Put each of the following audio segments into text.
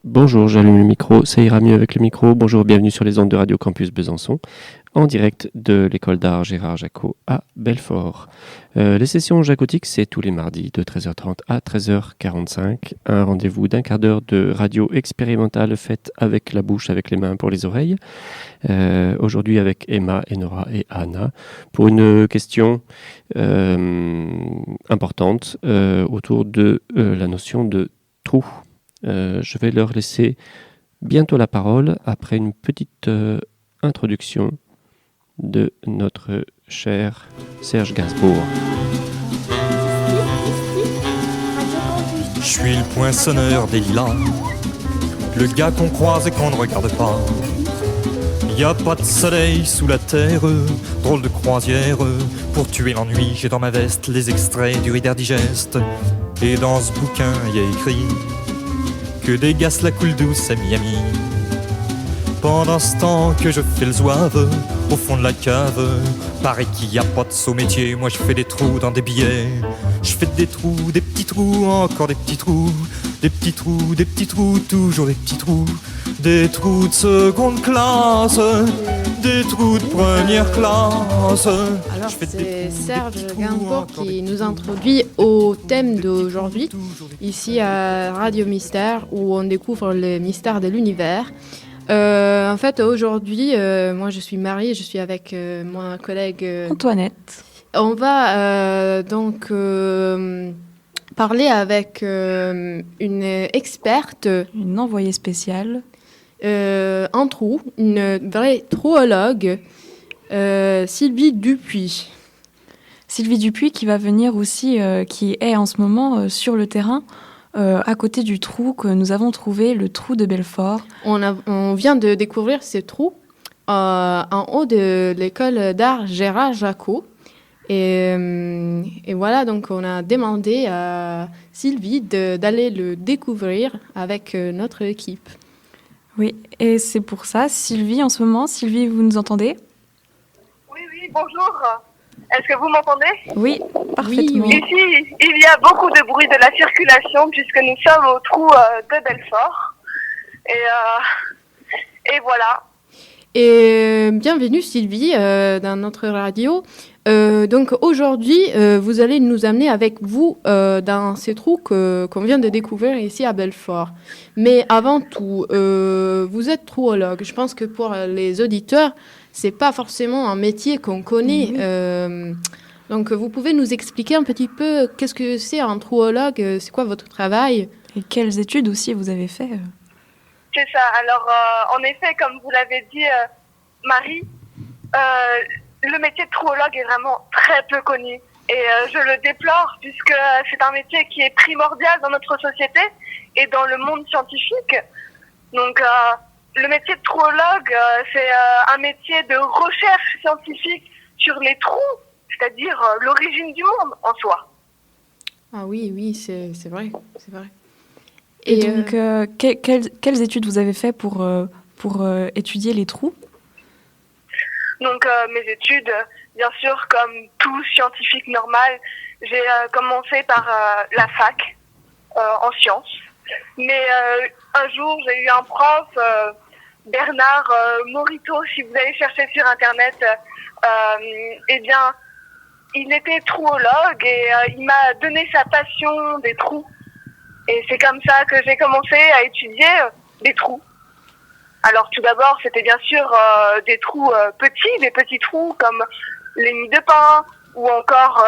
Bonjour, j'allume le micro, ça ira mieux avec le micro. Bonjour, bienvenue sur les ondes de Radio Campus Besançon, en direct de l'école d'art Gérard Jacot à Belfort. Les sessions jacotiques, c'est tous les mardis de 13h30 à 13h45. Un rendez-vous d'un quart d'heure de radio expérimentale faite avec la bouche, avec les mains pour les oreilles. Aujourd'hui avec Emma, Enora et Anna pour une question importante autour de la notion de trou. Je vais leur laisser bientôt la parole après une petite introduction de notre cher Serge Gainsbourg. Je suis le poinçonneur des lilas, le gars qu'on croise et qu'on ne regarde pas. Y a pas de soleil sous la terre, drôle de croisière. Pour tuer l'ennui, j'ai dans ma veste les extraits du Reader Digest. Et dans ce bouquin, y a écrit que dégasse la coule douce à Miami. Pendant ce temps que je fais le zouave au fond de la cave, paraît qu'il y a pas de saut métier. Moi je fais des trous dans des billets. Je fais des trous, des petits trous, encore des petits trous. Des petits trous, des petits trous, toujours des petits trous. Des trous de seconde classe, des trous de première classe. Alors c'est Serge Gainsbourg qui nous introduit au thème d'aujourd'hui, ici à Radio Mystère, où on découvre les mystères de l'univers. En fait, aujourd'hui, moi je suis Marie, je suis avec mon collègue Antoinette. On va donc parler avec une experte, Une envoyée spéciale. en trou, une vraie trouologue, Sylvie Dupuis. Sylvie Dupuis qui va venir aussi, qui est en ce moment sur le terrain, à côté du trou que nous avons trouvé, le trou de Belfort. On vient de découvrir ce trou en haut de l'école d'art Gérard Jacot. Et voilà, donc on a demandé à Sylvie d'aller le découvrir avec notre équipe. Oui, et c'est pour ça, Sylvie, en ce moment, Sylvie, vous nous entendez ? Oui, bonjour. Est-ce que vous m'entendez ? Oui, parfaitement. Oui. Ici, il y a beaucoup de bruit de la circulation puisque nous sommes au trou de Belfort. Et voilà. Et bienvenue Sylvie dans notre radio. Donc aujourd'hui, vous allez nous amener avec vous dans ces trous qu'on vient de découvrir ici à Belfort. Mais avant tout, vous êtes trouologue. Je pense que pour les auditeurs, c'est pas forcément un métier qu'on connaît. Donc vous pouvez nous expliquer un petit peu qu'est-ce que c'est un trouologue, c'est quoi votre travail ? Et quelles études aussi vous avez fait C'est ça. Alors, en effet, comme vous l'avez dit, Marie, le métier de trouologue est vraiment très peu connu. Et je le déplore puisque c'est un métier qui est primordial dans notre société et dans le monde scientifique. Donc, le métier de trouologue, c'est un métier de recherche scientifique sur les trous, c'est-à-dire l'origine du monde en soi. Ah oui, c'est vrai. Et donc, quelles études vous avez fait pour étudier les trous ? Donc mes études, bien sûr, comme tout scientifique normal, j'ai commencé par la fac en sciences. Mais un jour, j'ai eu un prof, Bernard Morito, si vous allez chercher sur Internet, eh bien, il était trouologue et il m'a donné sa passion des trous. Et c'est comme ça que j'ai commencé à étudier des trous. Alors tout d'abord, c'était bien sûr des trous petits, des petits trous comme les nids de pin ou encore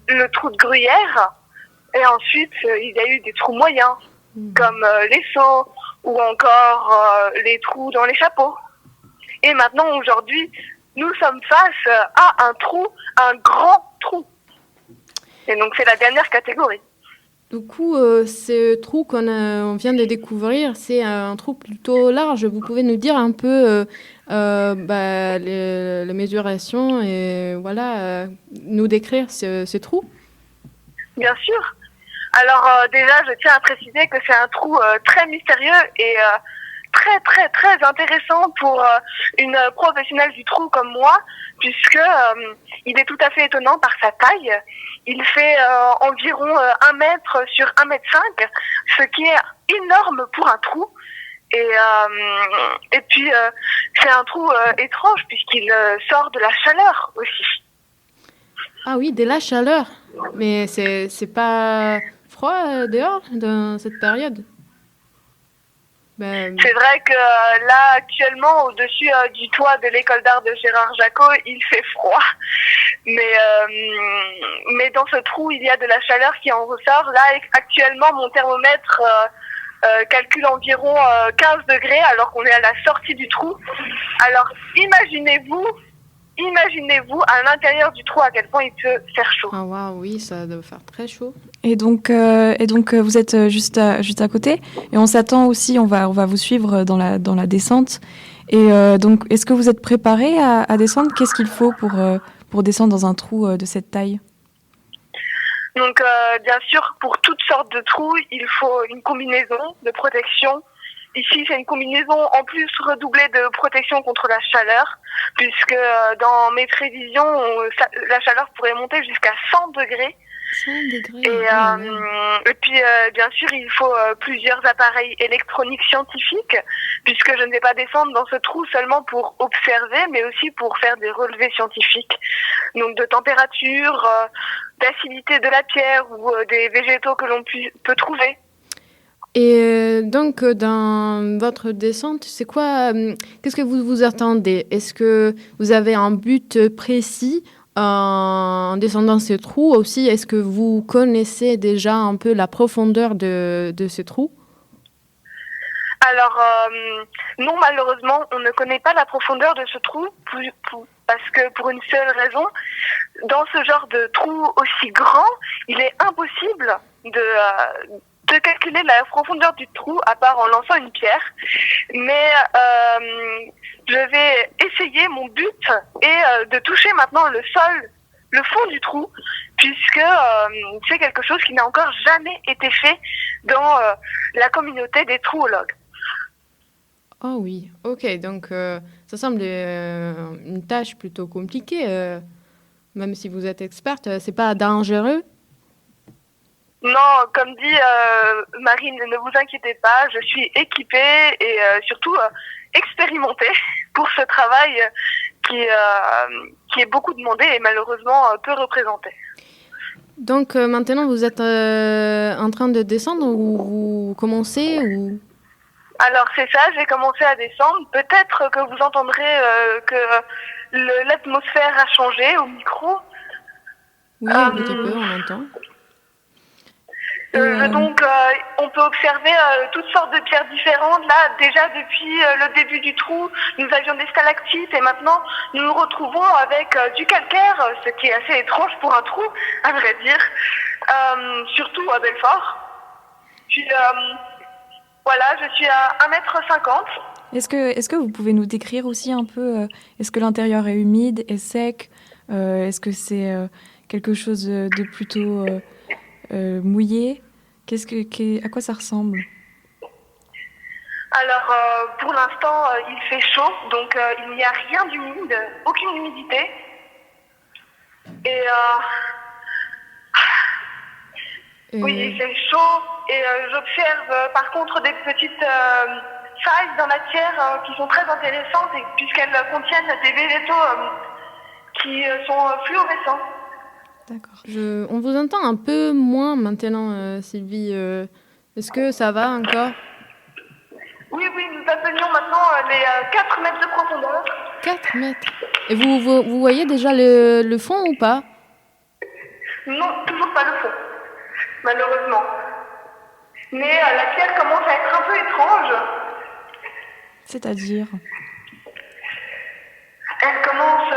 le trou de gruyère. Et ensuite, il y a eu des trous moyens comme les seaux ou encore les trous dans les chapeaux. Et maintenant, aujourd'hui, nous sommes face à un trou, un grand trou. Et donc c'est la dernière catégorie. Du coup, ce trou on vient de découvrir, c'est un trou plutôt large. Vous pouvez nous dire un peu les mesurations et voilà, nous décrire ce trou ? Bien sûr. Alors déjà, je tiens à préciser que c'est un trou très mystérieux et très très très intéressant pour une professionnelle du trou comme moi, puisque il est tout à fait étonnant par sa taille. Il fait environ 1 mètre sur 1 mètre 5, ce qui est énorme pour un trou. Et puis c'est un trou étrange puisqu'il sort de la chaleur aussi. Ah oui, de la chaleur. Mais c'est pas froid dehors dans cette période? Ben, C'est vrai que là, actuellement, au-dessus du toit de l'école d'art de Gérard Jacot, il fait froid. Mais dans ce trou, il y a de la chaleur qui en ressort. Là, actuellement, mon thermomètre calcule environ 15 degrés alors qu'on est à la sortie du trou. Alors, imaginez-vous à l'intérieur du trou à quel point il peut faire chaud. ah waouh, oui, ça doit faire très chaud. Et donc, vous êtes juste à côté. Et on s'attend aussi, on va vous suivre dans la descente. Et donc, est-ce que vous êtes préparé à descendre? Qu'est-ce qu'il faut pour descendre dans un trou de cette taille? Donc, bien sûr, pour toutes sortes de trous, il faut une combinaison de protection. Ici, c'est une combinaison en plus redoublée de protection contre la chaleur, puisque dans mes prévisions, la chaleur pourrait monter jusqu'à 100 degrés. 100 degrés. Et puis, bien sûr, il faut plusieurs appareils électroniques scientifiques, puisque je ne vais pas descendre dans ce trou seulement pour observer, mais aussi pour faire des relevés scientifiques. Donc, de température, d'acidité de la pierre ou des végétaux que l'on peut trouver. Et donc, dans votre descente, c'est quoi, qu'est-ce que vous vous attendez? Est-ce que vous avez un but précis en descendant ce trou aussi? Est-ce que vous connaissez déjà un peu la profondeur de ce trou? Alors, non, malheureusement, on ne connaît pas la profondeur de ce trou, parce que pour une seule raison, dans ce genre de trou aussi grand, il est impossible de calculer la profondeur du trou à part en lançant une pierre. Mais je vais essayer, mon but est de toucher maintenant le sol, le fond du trou, puisque c'est quelque chose qui n'a encore jamais été fait dans la communauté des trouologues. Oh oui, ok, donc ça semble une tâche plutôt compliquée, même si vous êtes experte, c'est pas dangereux? Non, comme dit Marine, ne vous inquiétez pas, je suis équipée et surtout expérimentée pour ce travail qui est beaucoup demandé et malheureusement peu représenté. Donc maintenant vous êtes en train de descendre ou vous commencez ou... Alors c'est ça, j'ai commencé à descendre. Peut-être que vous entendrez que l'atmosphère a changé au micro. Oui, un petit peu, on entend. Donc, on peut observer toutes sortes de pierres différentes. Là, déjà depuis le début du trou, nous avions des stalactites et maintenant, nous nous retrouvons avec du calcaire, ce qui est assez étrange pour un trou, à vrai dire, surtout à Belfort. Puis, voilà, je suis à 1,50 m. Est-ce que vous pouvez nous décrire aussi un peu, est-ce que l'intérieur est humide, est sec, est-ce que c'est quelque chose de plutôt mouillé? À quoi ça ressemble? Alors, pour l'instant, il fait chaud, donc il n'y a rien d'humide, aucune humidité. Et oui, il fait chaud et j'observe par contre des petites failles dans la pierre qui sont très intéressantes puisqu'elles contiennent des végétaux qui sont fluorescents. D'accord. On vous entend un peu moins maintenant, Sylvie. Est-ce que ça va encore? Oui, nous atteignons maintenant les 4 mètres de profondeur. 4 mètres. Et vous voyez déjà le fond ou pas? Non, toujours pas le fond, malheureusement. Mais la pierre commence à être un peu étrange. C'est-à-dire? Elle commence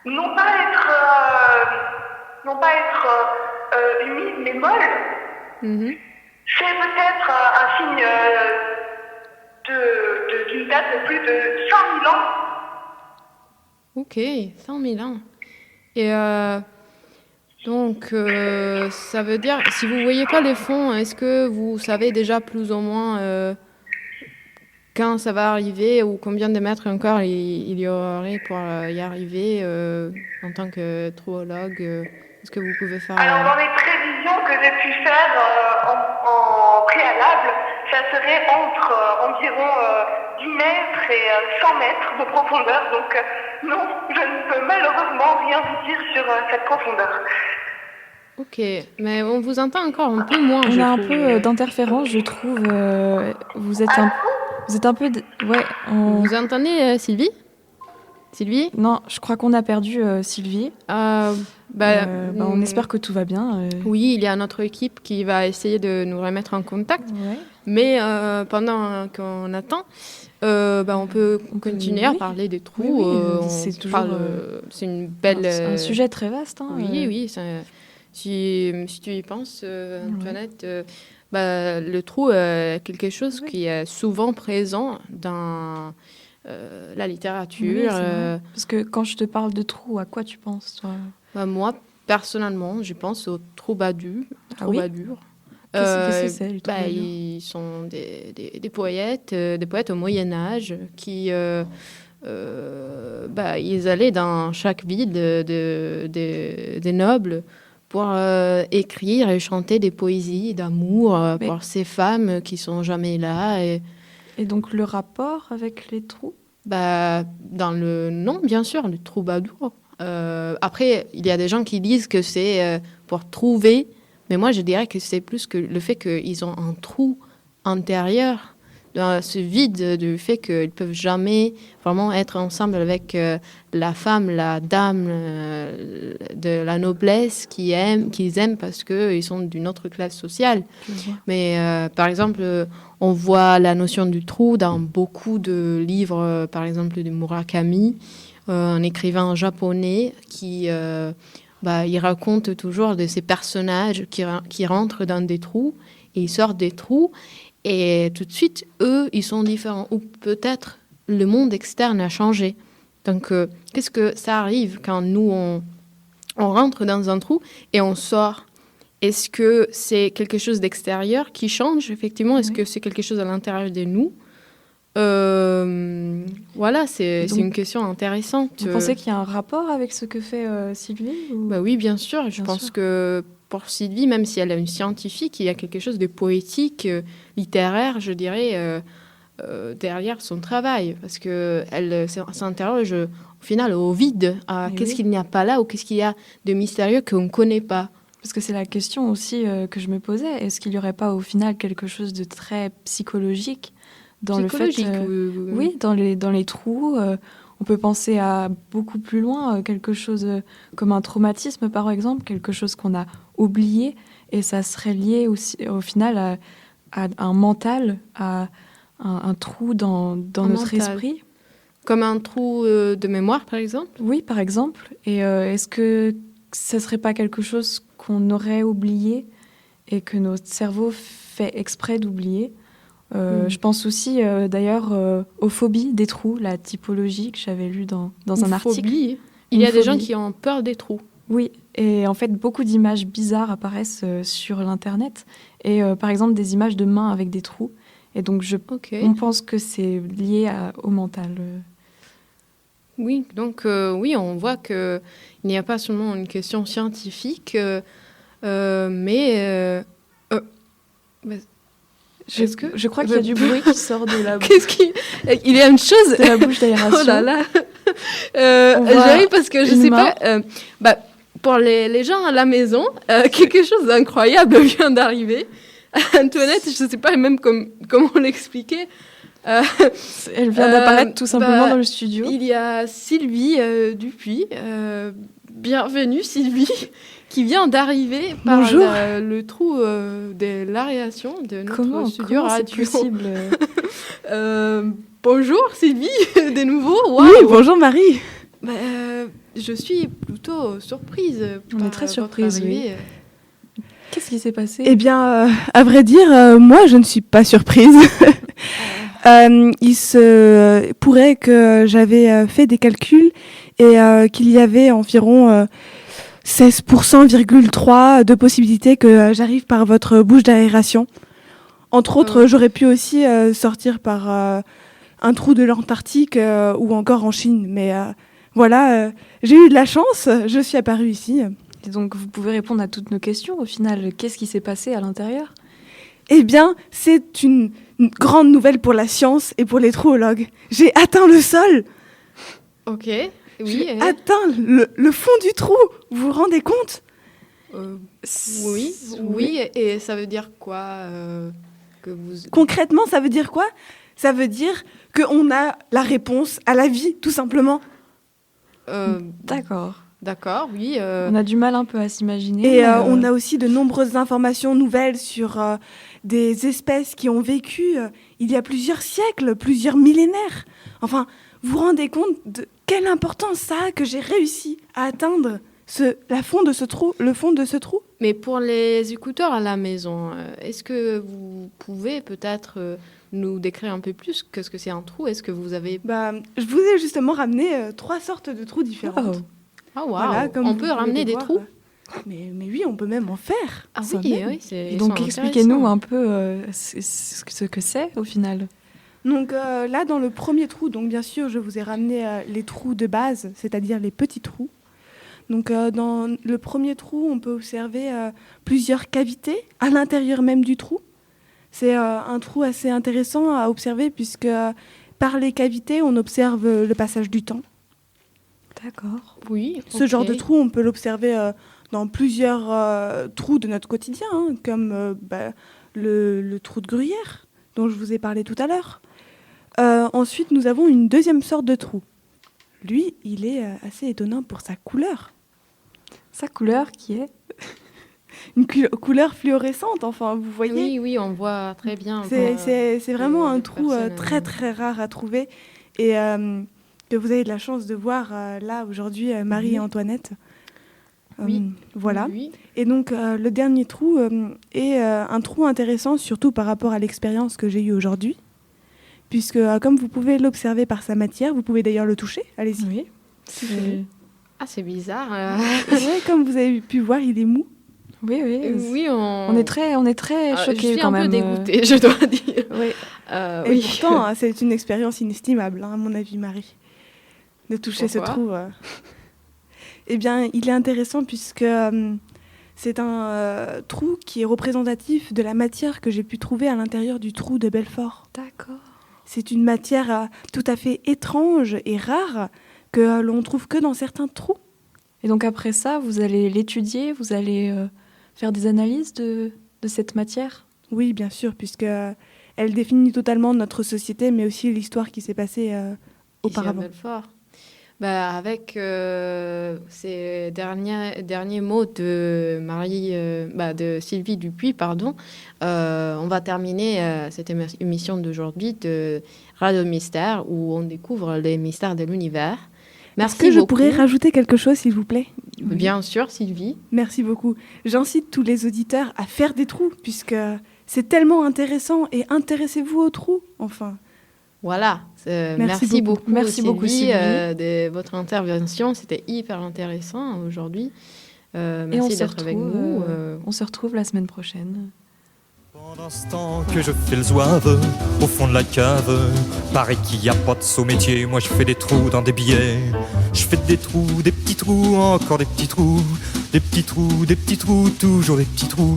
non pas être humide, mais molle. Mm-hmm. C'est peut-être un signe d'une date de plus de 100 000 ans. Ok, 100 000 ans. Et donc, ça veut dire, si vous ne voyez pas les fonds, est-ce que vous savez déjà plus ou moins quand ça va arriver ou combien de mètres encore il y aurait pour y arriver en tant que trouologue est-ce que vous pouvez faire... Alors, dans les prévisions que j'ai pu faire en préalable, ça serait entre environ 10 mètres et 100 mètres de profondeur. Donc, non, je ne peux malheureusement rien vous dire sur cette profondeur. Ok, mais on vous entend encore un peu moins, On a un peu d'interférence, je trouve. Vous êtes un peu... Ouais, Vous entendez Sylvie ? Sylvie ? Non, je crois qu'on a perdu Sylvie. On espère que tout va bien. Oui, il y a notre équipe qui va essayer de nous remettre en contact. Ouais. Mais pendant qu'on attend, on peut continuer à parler des trous. C'est toujours... c'est une belle... un sujet très vaste. Hein, oui. Si tu y penses, Antoinette, le trou est quelque chose qui est souvent présent dans... la littérature. Oui, parce que quand je te parle de trous, à quoi tu penses, toi ? Moi, personnellement, je pense aux troubadours. Qu'est-ce que c'est, les troubadours ? Ils sont des poètes au Moyen-Âge qui... ils allaient dans chaque ville des nobles pour écrire et chanter des poésies d'amour pour ces femmes qui sont jamais là. Et donc, le rapport avec les trous ? Dans le nom, bien sûr, le troubadour. Après, il y a des gens qui disent que c'est pour trouver, mais moi, je dirais que c'est plus que le fait qu'ils ont un trou intérieur, ce vide du fait qu'ils ne peuvent jamais vraiment être ensemble avec la femme, la dame de la noblesse qu'ils aiment parce qu'ils sont d'une autre classe sociale. Mais par exemple, on voit la notion du trou dans beaucoup de livres, par exemple de Murakami, un écrivain japonais qui il raconte toujours de ces personnages qui rentrent dans des trous et ils sortent des trous. Et tout de suite, eux, ils sont différents. Ou peut-être le monde externe a changé. Donc, qu'est-ce que ça arrive quand nous, on rentre dans un trou et on sort ? Est-ce que c'est quelque chose d'extérieur qui change, effectivement ? Est-ce que c'est quelque chose à l'intérieur de nous ? Voilà, c'est une question intéressante. Vous pensez qu'il y a un rapport avec ce que fait Sylvie ou... Oui, bien sûr. Je pense que pour Sylvie, même si elle est une scientifique, il y a quelque chose de poétique, littéraire, je dirais, derrière son travail. Parce qu'elle s'interroge au final au vide. Qu'est-ce qu'il n'y a pas là ou qu'est-ce qu'il y a de mystérieux qu'on ne connaît pas ? Parce que c'est la question aussi que je me posais. Est-ce qu'il n'y aurait pas au final quelque chose de très psychologique dans le fait... Oui, dans les trous... on peut penser à beaucoup plus loin, quelque chose comme un traumatisme, par exemple, quelque chose qu'on a oublié, et ça serait lié aussi, au final à un mental, à un trou dans notre esprit. Comme un trou de mémoire, par exemple ? Oui, par exemple. Et est-ce que ça ne serait pas quelque chose qu'on aurait oublié et que notre cerveau fait exprès d'oublier ? Je pense aussi, d'ailleurs, aux phobies des trous, la typologie que j'avais lue dans un article. Il y a des gens qui ont peur des trous. Oui, et en fait, beaucoup d'images bizarres apparaissent sur l'Internet. Et par exemple, des images de mains avec des trous. Et donc, on pense que c'est lié au mental. Oui, donc on voit qu'il n'y a pas seulement une question scientifique, mais... Je crois qu'il y a du bruit qui sort de la bouche. Il y a une chose... De la bouche d'aération. Oh là là. J'arrive parce que je ne sais pas... pour les gens à la maison, quelque chose d'incroyable vient d'arriver. Antoinette, je ne sais pas même comment l'expliquer. Elle vient d'apparaître tout simplement dans le studio. Il y a Sylvie Dupuis. Bienvenue Sylvie, qui vient d'arriver par le trou de l'aération de notre studio radio. C'est possible Bonjour Sylvie, de nouveau. Wow. Oui, bonjour Marie. Je suis plutôt surprise. On est très surprise, oui. Qu'est-ce qui s'est passé ? Eh bien, à vrai dire, moi, je ne suis pas surprise. Il se pourrait que j'avais fait des calculs et qu'il y avait environ 16,3% de possibilités que j'arrive par votre bouche d'aération. Entre autres, j'aurais pu aussi sortir par un trou de l'Antarctique ou encore en Chine. Mais voilà, j'ai eu de la chance, je suis apparue ici. Et donc, vous pouvez répondre à toutes nos questions au final. Qu'est-ce qui s'est passé à l'intérieur ? Eh bien, c'est une grande nouvelle pour la science et pour les trouologues. J'ai atteint le sol. Ok, oui. J'ai atteint le fond du trou. Vous vous rendez compte ? Oui, et ça veut dire quoi que vous... Concrètement, ça veut dire quoi ? Ça veut dire qu'on a la réponse à la vie, tout simplement. D'accord, oui. On a du mal un peu à s'imaginer. Et on a aussi de nombreuses informations nouvelles sur des espèces qui ont vécu il y a plusieurs siècles, plusieurs millénaires. Enfin, vous vous rendez compte de quelle importance ça a que j'ai réussi à atteindre le fond de ce trou ? Mais pour les écouteurs à la maison, est-ce que vous pouvez peut-être nous décrire un peu plus qu'est-ce que c'est un trou ? Est-ce que vous avez... Je vous ai justement ramené 3 sortes de trous différentes. Ah, wow. Voilà, On peut ramener des trous ? mais oui, on peut même en faire. Ah oui, c'est... Et donc, expliquez-nous un peu ce que c'est au final. Donc là, dans le premier trou, donc bien sûr, je vous ai ramené les trous de base, c'est-à-dire les petits trous. Donc dans le premier trou, on peut observer plusieurs cavités à l'intérieur même du trou. C'est un trou assez intéressant à observer puisque par les cavités, on observe le passage du temps. D'accord. Oui. Ce genre de trou, on peut l'observer dans plusieurs trous de notre quotidien, comme le trou de gruyère dont je vous ai parlé tout à l'heure. Ensuite, nous avons une deuxième sorte de trou. Lui, il est assez étonnant pour sa couleur. Sa couleur qui est une couleur fluorescente, enfin, vous voyez. Oui, on voit très bien. C'est vraiment un trou très très rare à trouver et que vous avez de la chance de voir là aujourd'hui, Marie et Antoinette. Voilà. Oui. Et donc le dernier trou est un trou intéressant, surtout par rapport à l'expérience que j'ai eue aujourd'hui, puisque comme vous pouvez l'observer par sa matière, vous pouvez d'ailleurs le toucher. Allez-y. Oui. C'est bizarre. Ouais, comme vous avez pu voir, il est mou. Oui, on est très choqués quand même. Je suis un peu dégoûtée, je dois dire. Oui. Et pourtant, c'est une expérience inestimable, à mon avis, Marie, de toucher ce trou. Eh bien, il est intéressant puisque c'est un trou qui est représentatif de la matière que j'ai pu trouver à l'intérieur du trou de Belfort. D'accord. C'est une matière tout à fait étrange et rare que l'on trouve que dans certains trous. Et donc après ça, vous allez l'étudier, vous allez faire des analyses de cette matière ? Oui, bien sûr, puisque elle définit totalement notre société, mais aussi l'histoire qui s'est passée auparavant. Ici à Belfort. Avec ces derniers mots de de Sylvie Dupuis, pardon, on va terminer cette émission d'aujourd'hui de Radio Mystère où on découvre les mystères de l'univers. Merci beaucoup. Est-ce que je pourrais rajouter quelque chose, s'il vous plaît ? Bien sûr, Sylvie. Merci beaucoup. J'incite tous les auditeurs à faire des trous, puisque c'est tellement intéressant, et intéressez-vous aux trous, enfin. Voilà, merci beaucoup. Merci beaucoup, Sylvie. De votre intervention. C'était hyper intéressant aujourd'hui. Merci d'être avec nous. On se retrouve la semaine prochaine. Pendant ce temps que je fais le zouave au fond de la cave, paraît qu'il n'y a pas de saut métier. Moi je fais des trous dans des billets. Je fais des trous, des petits trous, encore des petits trous. Des petits trous, des petits trous, toujours des petits trous.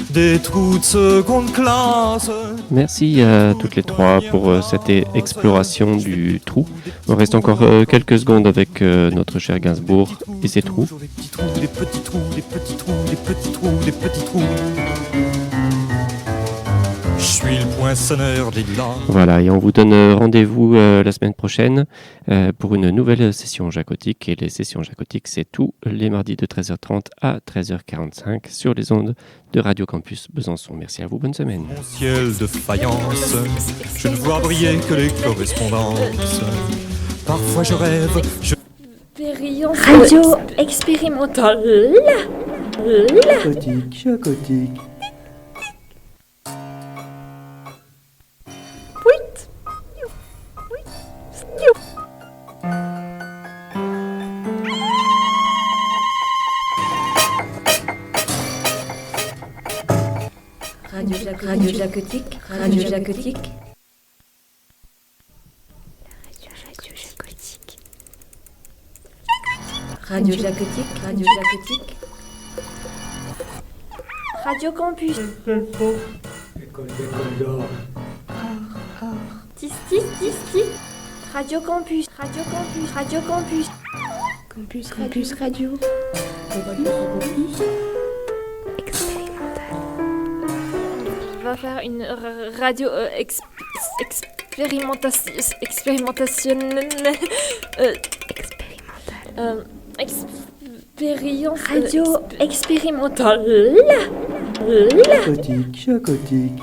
Des trous de seconde classe. Merci à toutes les trois pour cette exploration du trou. On reste encore quelques secondes avec notre cher Gainsbourg et ses trous. Des petits trous, des petits trous, des petits trous, des petits trous, des petits trous. Je suis le poinçonneur des lilas. Voilà, et on vous donne rendez-vous la semaine prochaine pour une nouvelle session jacotique. Et les sessions jacotiques, c'est tous les mardis de 13h30 à 13h45 sur les ondes de Radio Campus Besançon. Merci à vous, bonne semaine. Mon ciel de faïence, je ne vois briller que les correspondances. Parfois je rêve, Expérience radio expérimentale. Chacotique. Radio Radio Jacotique. Radio Jacotique. Radio Jacotique. Radio Jacotique. Radio Campus. Tis. Radio Campus. Radio Campus. Radio Campus. Campus Radio. On va faire une radio expérimentationnelle. Expérience. Radio expérimentale. Chacotique.